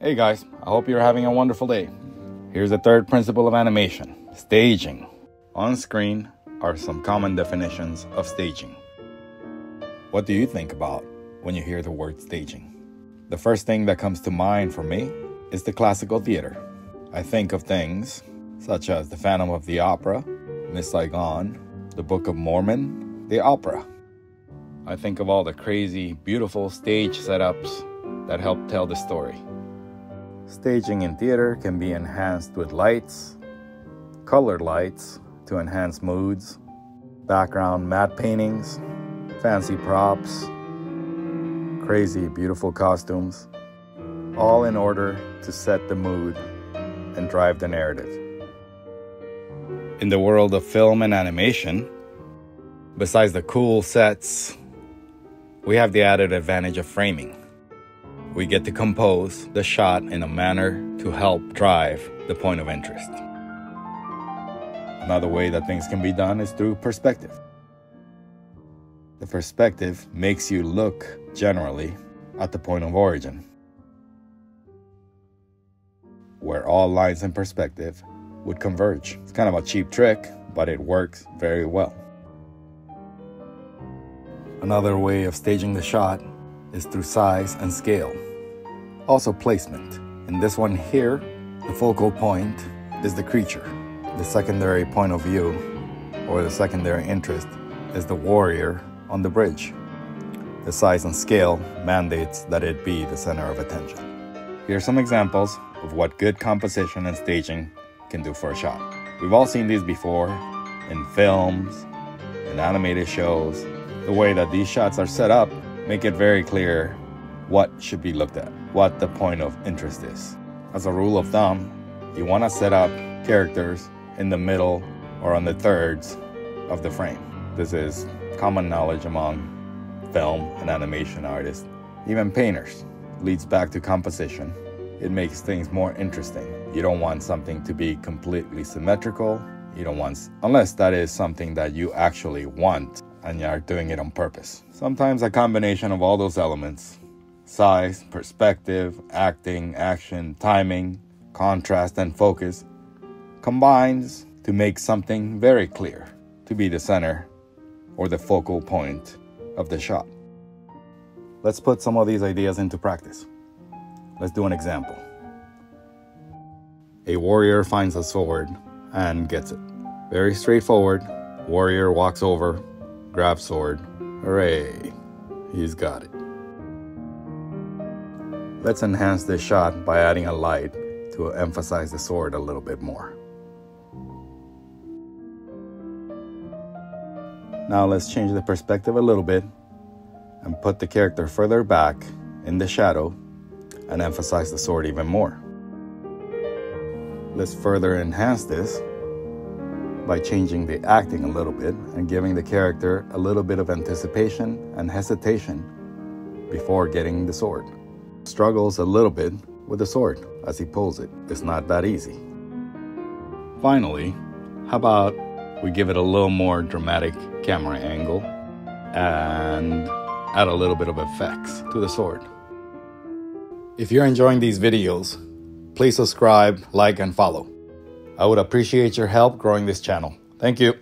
Hey guys, I hope you're having a wonderful day. Here's the third principle of animation, staging. On screen are some common definitions of staging. What do you think about when you hear the word staging? The first thing that comes to mind for me is the classical theater. I think of things such as the Phantom of the Opera, Miss Saigon, the Book of Mormon, the opera. I think of all the crazy, beautiful stage setups that help tell the story. Staging in theater can be enhanced with lights, colored lights to enhance moods, background matte paintings, fancy props, crazy, beautiful costumes, all in order to set the mood and drive the narrative. In the world of film and animation, besides the cool sets, we have the added advantage of framing. We get to compose the shot in a manner to help drive the point of interest. Another way that things can be done is through perspective. The perspective makes you look generally at the point of origin, where all lines in perspective would converge. It's kind of a cheap trick, but it works very well. Another way of staging the shot is through size and scale. Also placement. In this one here, the focal point is the creature. The secondary point of view, or the secondary interest, is the warrior on the bridge. The size and scale mandates that it be the center of attention. Here are some examples of what good composition and staging can do for a shot. We've all seen these before in films, in animated shows. The way that these shots are set up make it very clear what should be looked at, what the point of interest is. As a rule of thumb, you want to set up characters in the middle or on the thirds of the frame. This is common knowledge among film and animation artists, even painters. Leads back to composition. It makes things more interesting. You don't want something to be completely symmetrical. You don't want, unless that is something that you actually want and you are doing it on purpose. Sometimes a combination of all those elements, size, perspective, acting, action, timing, contrast, and focus, combines to make something very clear, to be the center or the focal point of the shot. Let's put some of these ideas into practice. Let's do an example. A warrior finds a sword and gets it. Very straightforward. Warrior walks over, grabs sword. Hooray, he's got it. Let's enhance this shot by adding a light to emphasize the sword a little bit more. Now let's change the perspective a little bit and put the character further back in the shadow and emphasize the sword even more. Let's further enhance this by changing the acting a little bit and giving the character a little bit of anticipation and hesitation before getting the sword. Struggles a little bit with the sword as he pulls it. It's not that easy. Finally, how about we give it a little more dramatic camera angle and add a little bit of effects to the sword. If you're enjoying these videos, please subscribe, like, and follow. I would appreciate your help growing this channel. Thank you.